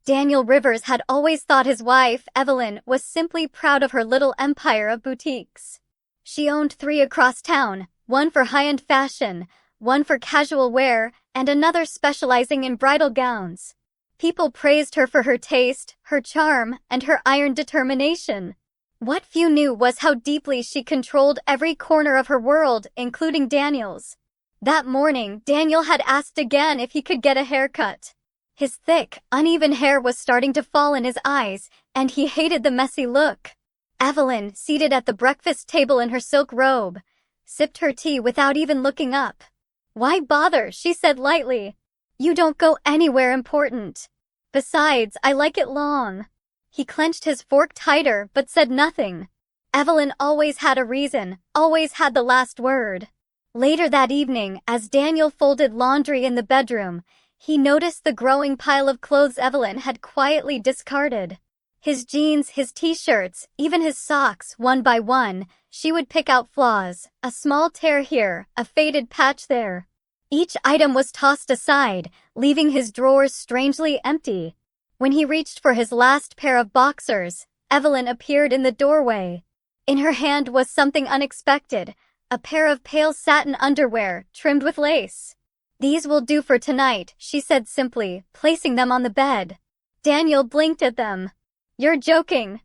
Daniel Rivers had always thought his wife, Evelyn, was simply proud of her little empire of boutiques. She owned 3 across town, one for high-end fashion, one for casual wear, and another specializing in bridal gowns. People praised her for her taste, her charm, and her iron determination. What few knew was how deeply she controlled every corner of her world, including Daniel's. That morning, Daniel had asked again if he could get a haircut. His thick, uneven hair was starting to fall in his eyes, and he hated the messy look. Evelyn, seated at the breakfast table in her silk robe, sipped her tea without even looking up. "Why bother?" she said lightly. "You don't go anywhere important. Besides, I like it long." He clenched his fork tighter but said nothing. Evelyn always had a reason, always had the last word. Later that evening, as Daniel folded laundry in the bedroom, he noticed the growing pile of clothes Evelyn had quietly discarded. His jeans, his t-shirts, even his socks, one by one, she would pick out flaws, a small tear here, a faded patch there. Each item was tossed aside, leaving his drawers strangely empty. When he reached for his last pair of boxers, Evelyn appeared in the doorway. In her hand was something unexpected, a pair of pale satin underwear, trimmed with lace. "These will do for tonight," she said simply, placing them on the bed. Daniel blinked at them. "You're joking."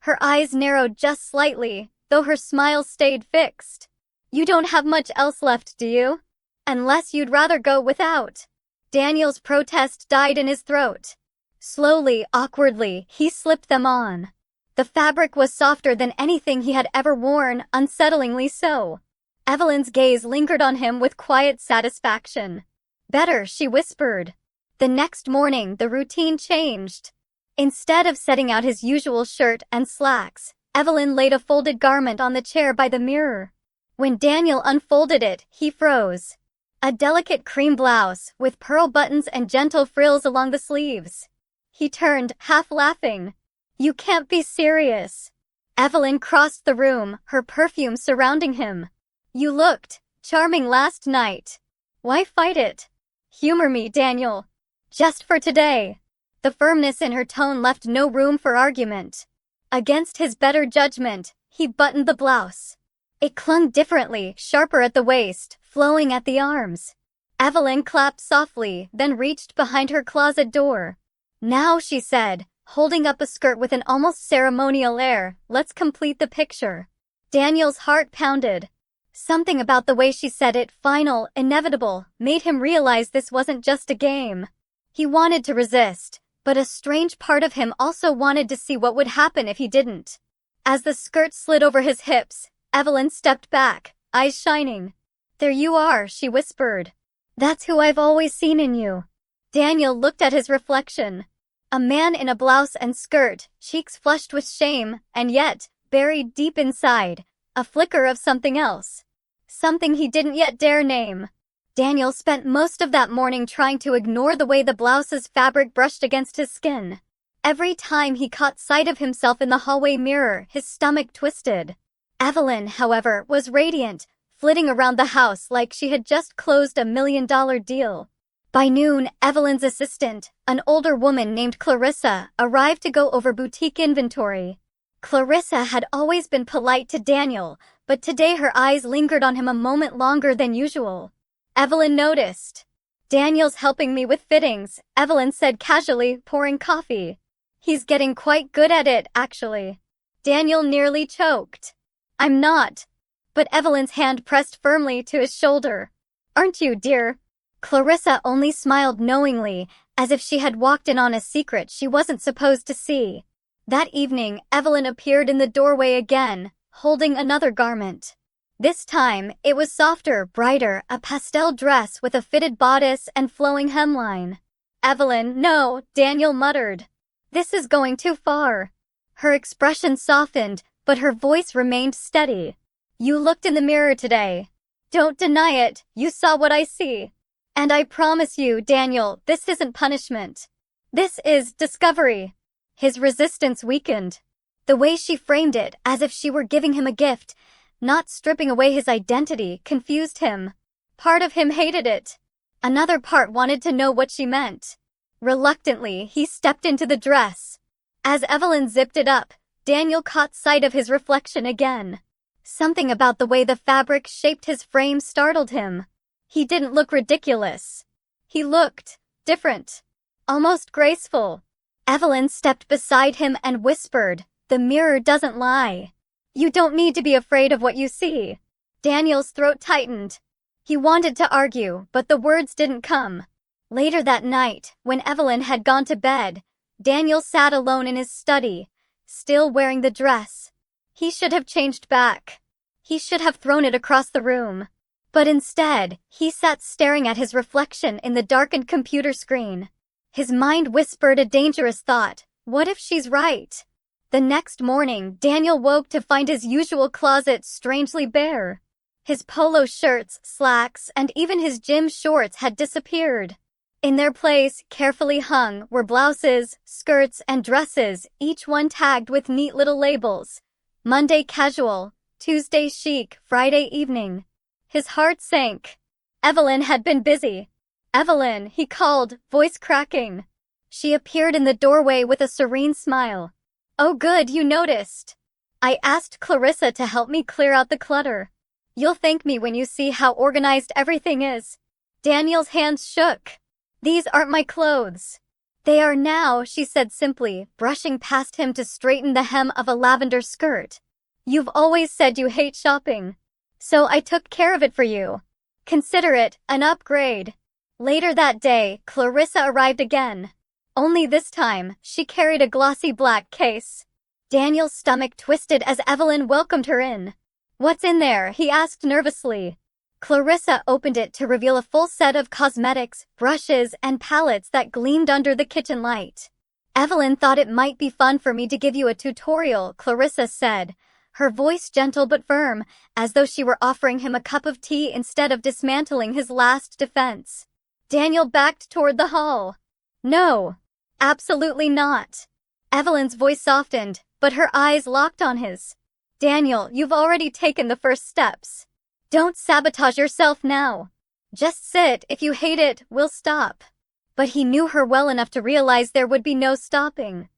Her eyes narrowed just slightly, though her smile stayed fixed. "You don't have much else left, do you? Unless you'd rather go without." Daniel's protest died in his throat. Slowly, awkwardly, he slipped them on. The fabric was softer than anything he had ever worn, unsettlingly so. Evelyn's gaze lingered on him with quiet satisfaction. "Better," she whispered. The next morning, the routine changed. Instead of setting out his usual shirt and slacks, Evelyn laid a folded garment on the chair by the mirror. When Daniel unfolded it, he froze. A delicate cream blouse, with pearl buttons and gentle frills along the sleeves. He turned, half laughing. "You can't be serious." Evelyn crossed the room, her perfume surrounding him. "You looked charming last night. Why fight it? Humor me, Daniel. Just for today." The firmness in her tone left no room for argument. Against his better judgment, he buttoned the blouse. It clung differently, sharper at the waist, flowing at the arms. Evelyn clapped softly, then reached behind her closet door. "Now," she said, holding up a skirt with an almost ceremonial air, "let's complete the picture." Daniel's heart pounded. Something about the way she said it, final, inevitable, made him realize this wasn't just a game. He wanted to resist, but a strange part of him also wanted to see what would happen if he didn't. As the skirt slid over his hips, Evelyn stepped back, eyes shining. "There you are," she whispered. "That's who I've always seen in you." Daniel looked at his reflection. A man in a blouse and skirt, cheeks flushed with shame, and yet, buried deep inside, a flicker of something else. Something he didn't yet dare name. Daniel spent most of that morning trying to ignore the way the blouse's fabric brushed against his skin. Every time he caught sight of himself in the hallway mirror, his stomach twisted. Evelyn, however, was radiant, flitting around the house like she had just closed a $1 million deal. By noon, Evelyn's assistant, an older woman named Clarissa, arrived to go over boutique inventory. Clarissa had always been polite to Daniel, but today her eyes lingered on him a moment longer than usual. Evelyn noticed. "Daniel's helping me with fittings," Evelyn said casually, pouring coffee. "He's getting quite good at it, actually." Daniel nearly choked. "I'm not." But Evelyn's hand pressed firmly to his shoulder. "Aren't you, dear?" Clarissa only smiled knowingly, as if she had walked in on a secret she wasn't supposed to see. That evening, Evelyn appeared in the doorway again, holding another garment. This time, it was softer, brighter, a pastel dress with a fitted bodice and flowing hemline. "Evelyn, no," Daniel muttered. "This is going too far." Her expression softened, but her voice remained steady. "You looked in the mirror today. Don't deny it, you saw what I see. And I promise you, Daniel, this isn't punishment. This is discovery." His resistance weakened. The way she framed it, as if she were giving him a gift, not stripping away his identity, confused him. Part of him hated it. Another part wanted to know what she meant. Reluctantly, he stepped into the dress. As Evelyn zipped it up, Daniel caught sight of his reflection again. Something about the way the fabric shaped his frame startled him. He didn't look ridiculous. He looked different. Almost graceful. Evelyn stepped beside him and whispered, "The mirror doesn't lie. You don't need to be afraid of what you see." Daniel's throat tightened. He wanted to argue, but the words didn't come. Later that night, when Evelyn had gone to bed, Daniel sat alone in his study, still wearing the dress. He should have changed back. He should have thrown it across the room. But instead, he sat staring at his reflection in the darkened computer screen. His mind whispered a dangerous thought. What if she's right? The next morning, Daniel woke to find his usual closet strangely bare. His polo shirts, slacks, and even his gym shorts had disappeared. In their place, carefully hung, were blouses, skirts, and dresses, each one tagged with neat little labels. Monday casual, Tuesday chic, Friday evening. His heart sank. Evelyn had been busy. "Evelyn," he called, voice cracking. She appeared in the doorway with a serene smile. "Oh good, you noticed. I asked Clarissa to help me clear out the clutter. You'll thank me when you see how organized everything is." Daniel's hands shook. "These aren't my clothes." "They are now," she said simply, brushing past him to straighten the hem of a lavender skirt. "You've always said you hate shopping. So I took care of it for you. Consider it an upgrade." Later that day, Clarissa arrived again. Only this time, she carried a glossy black case. Daniel's stomach twisted as Evelyn welcomed her in. "What's in there?" he asked nervously. Clarissa opened it to reveal a full set of cosmetics, brushes, and palettes that gleamed under the kitchen light. "Evelyn thought it might be fun for me to give you a tutorial," Clarissa said, her voice gentle but firm, as though she were offering him a cup of tea instead of dismantling his last defense. Daniel backed toward the hall. "No, absolutely not." Evelyn's voice softened, but her eyes locked on his. "Daniel, you've already taken the first steps. Don't sabotage yourself now. Just sit. If you hate it, we'll stop." But he knew her well enough to realize there would be no stopping.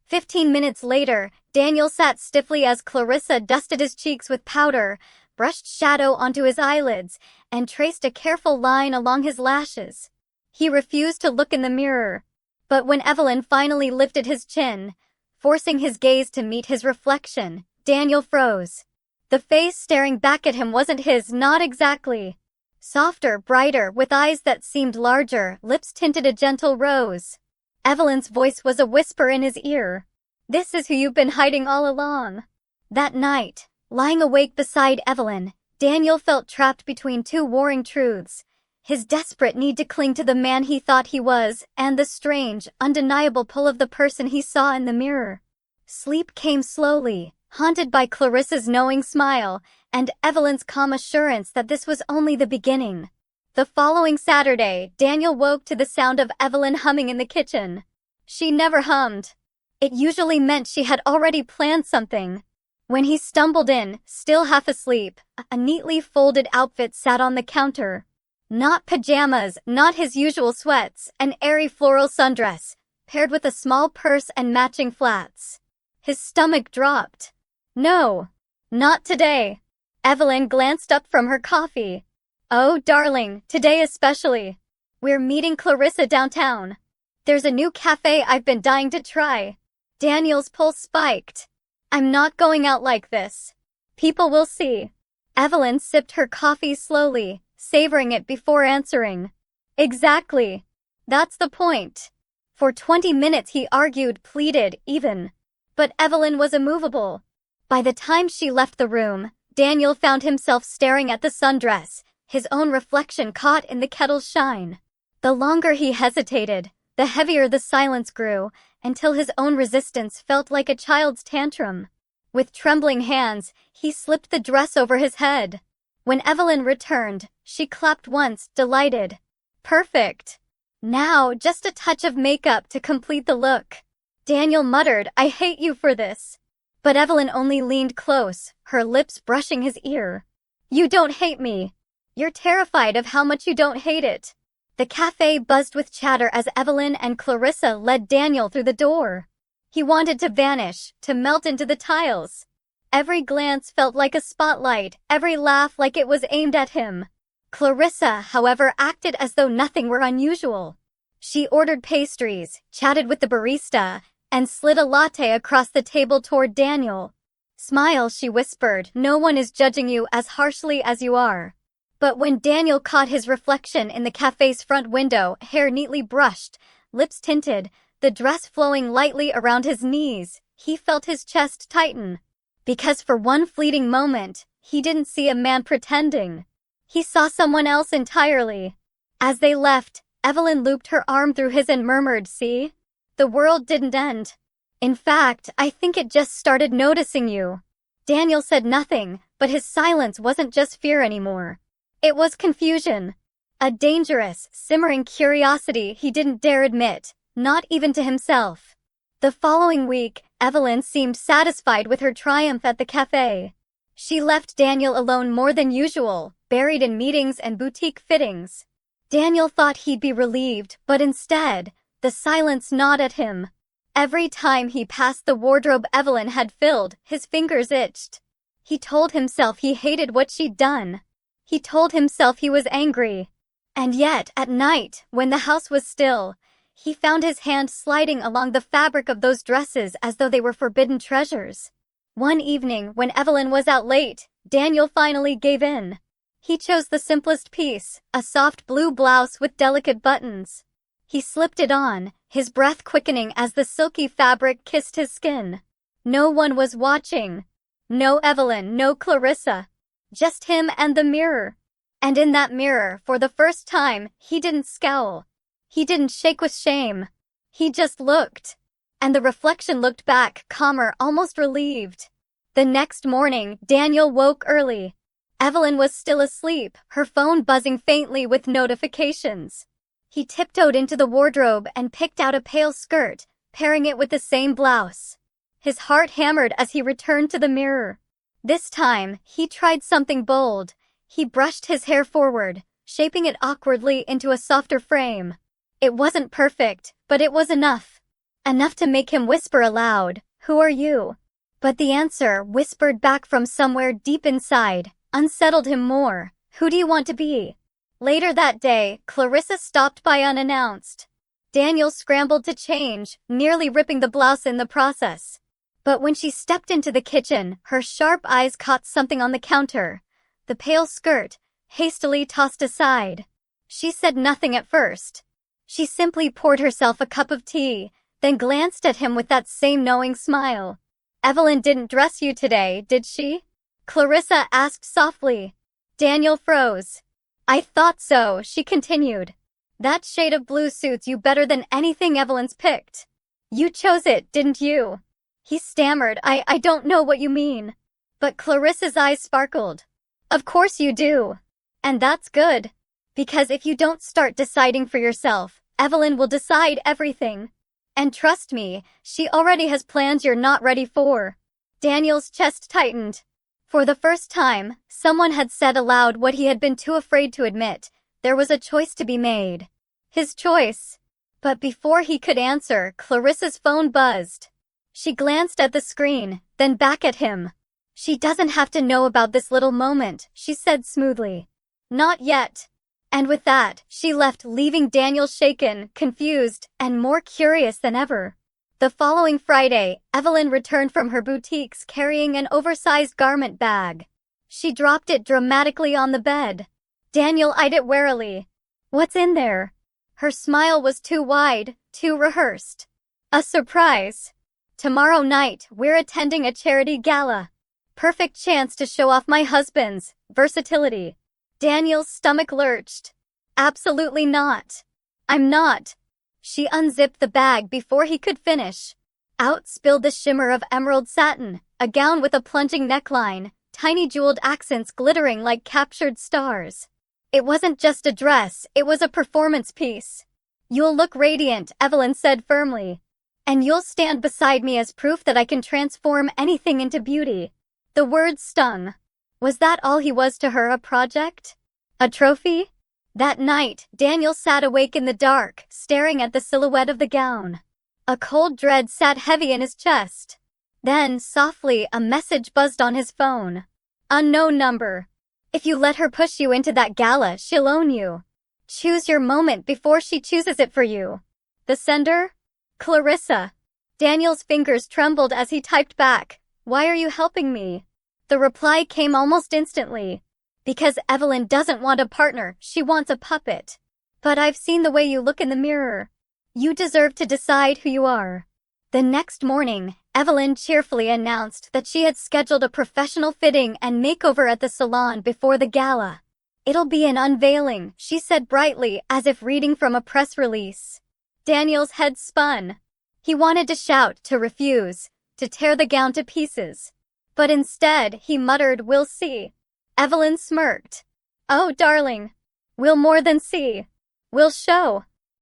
15 minutes later, Daniel sat stiffly as Clarissa dusted his cheeks with powder, brushed shadow onto his eyelids, and traced a careful line along his lashes. He refused to look in the mirror. But when Evelyn finally lifted his chin, forcing his gaze to meet his reflection, Daniel froze. The face staring back at him wasn't his, not exactly. Softer, brighter, with eyes that seemed larger, lips tinted a gentle rose. Evelyn's voice was a whisper in his ear. "This is who you've been hiding all along." That night, lying awake beside Evelyn, Daniel felt trapped between two warring truths. His desperate need to cling to the man he thought he was, and the strange, undeniable pull of the person he saw in the mirror. Sleep came slowly, haunted by Clarissa's knowing smile, and Evelyn's calm assurance that this was only the beginning. The following Saturday, Daniel woke to the sound of Evelyn humming in the kitchen. She never hummed. It usually meant she had already planned something. When he stumbled in, still half asleep, a neatly folded outfit sat on the counter. Not pajamas, not his usual sweats, an airy floral sundress, paired with a small purse and matching flats. His stomach dropped. "No, not today." Evelyn glanced up from her coffee. "Oh, darling, today especially. We're meeting Clarissa downtown. There's a new cafe I've been dying to try." Daniel's pulse spiked. "I'm not going out like this. People will see." Evelyn sipped her coffee slowly, savoring it before answering. "Exactly. That's the point." For 20 minutes he argued, pleaded, even. But Evelyn was immovable. By the time she left the room, Daniel found himself staring at the sundress, his own reflection caught in the kettle's shine. The longer he hesitated, the heavier the silence grew, until his own resistance felt like a child's tantrum. With trembling hands, he slipped the dress over his head. When Evelyn returned, she clapped once, delighted. "Perfect. Now, just a touch of makeup to complete the look." Daniel muttered, "I hate you for this." But Evelyn only leaned close, her lips brushing his ear. "You don't hate me. You're terrified of how much you don't hate it." The cafe buzzed with chatter as Evelyn and Clarissa led Daniel through the door. He wanted to vanish, to melt into the tiles. Every glance felt like a spotlight, every laugh like it was aimed at him. Clarissa, however, acted as though nothing were unusual. She ordered pastries, chatted with the barista, and slid a latte across the table toward Daniel. "Smile," she whispered, "no one is judging you as harshly as you are." But when Daniel caught his reflection in the cafe's front window, hair neatly brushed, lips tinted, the dress flowing lightly around his knees, he felt his chest tighten. Because for one fleeting moment, he didn't see a man pretending. He saw someone else entirely. As they left, Evelyn looped her arm through his and murmured, "See? The world didn't end. In fact, I think it just started noticing you." Daniel said nothing, but his silence wasn't just fear anymore. It was confusion. A dangerous, simmering curiosity he didn't dare admit, not even to himself. The following week, Evelyn seemed satisfied with her triumph at the cafe. She left Daniel alone more than usual, buried in meetings and boutique fittings. Daniel thought he'd be relieved, but instead, the silence gnawed at him. Every time he passed the wardrobe Evelyn had filled, his fingers itched. He told himself he hated what she'd done. He told himself he was angry. And yet, at night, when the house was still, he found his hand sliding along the fabric of those dresses as though they were forbidden treasures. One evening, when Evelyn was out late, Daniel finally gave in. He chose the simplest piece, a soft blue blouse with delicate buttons. He slipped it on, his breath quickening as the silky fabric kissed his skin. No one was watching. No Evelyn, no Clarissa. Just him and the mirror. And in that mirror, for the first time, he didn't scowl. He didn't shake with shame. He just looked. And the reflection looked back, calmer, almost relieved. The next morning, Daniel woke early. Evelyn was still asleep, her phone buzzing faintly with notifications. He tiptoed into the wardrobe and picked out a pale skirt, pairing it with the same blouse. His heart hammered as he returned to the mirror. This time, he tried something bold. He brushed his hair forward, shaping it awkwardly into a softer frame. It wasn't perfect, but it was enough. Enough to make him whisper aloud, "Who are you?" But the answer, whispered back from somewhere deep inside, unsettled him more. "Who do you want to be?" Later that day, Clarissa stopped by unannounced. Daniel scrambled to change, nearly ripping the blouse in the process. But when she stepped into the kitchen, her sharp eyes caught something on the counter. The pale skirt, hastily tossed aside. She said nothing at first. She simply poured herself a cup of tea, then glanced at him with that same knowing smile. "Evelyn didn't dress you today, did she?" Clarissa asked softly. Daniel froze. "I thought so," she continued. "That shade of blue suits you better than anything Evelyn's picked. You chose it, didn't you?" He stammered, I don't know what you mean." But Clarissa's eyes sparkled. "Of course you do. And that's good. Because if you don't start deciding for yourself, Evelyn will decide everything. And trust me, she already has plans you're not ready for." Daniel's chest tightened. For the first time, someone had said aloud what he had been too afraid to admit. There was a choice to be made. His choice. But before he could answer, Clarissa's phone buzzed. She glanced at the screen, then back at him. "She doesn't have to know about this little moment," she said smoothly. "Not yet." And with that, she left, leaving Daniel shaken, confused, and more curious than ever. The following Friday, Evelyn returned from her boutiques carrying an oversized garment bag. She dropped it dramatically on the bed. Daniel eyed it warily. "What's in there?" Her smile was too wide, too rehearsed. "A surprise. Tomorrow night, we're attending a charity gala. Perfect chance to show off my husband's versatility." Daniel's stomach lurched. "Absolutely not. I'm not." She unzipped the bag before he could finish. Out spilled the shimmer of emerald satin, a gown with a plunging neckline, tiny jeweled accents glittering like captured stars. It wasn't just a dress, it was a performance piece. "You'll look radiant," Evelyn said firmly. "And you'll stand beside me as proof that I can transform anything into beauty." The words stung. Was that all he was to her, a project? A trophy? That night, Daniel sat awake in the dark, staring at the silhouette of the gown. A cold dread sat heavy in his chest. Then, softly, a message buzzed on his phone. Unknown number. If you let her push you into that gala, she'll own you. Choose your moment before she chooses it for you. The sender? Clarissa. Daniel's fingers trembled as he typed back, "Why are you helping me?" The reply came almost instantly. "Because Evelyn doesn't want a partner, she wants a puppet. But I've seen the way you look in the mirror. You deserve to decide who you are." The next morning, Evelyn cheerfully announced that she had scheduled a professional fitting and makeover at the salon before the gala. "It'll be an unveiling," she said brightly, as if reading from a press release. Daniel's head spun. He wanted to shout, to refuse, to tear the gown to pieces. But instead, he muttered, "We'll see." Evelyn smirked. "Oh, darling. We'll more than see. We'll show."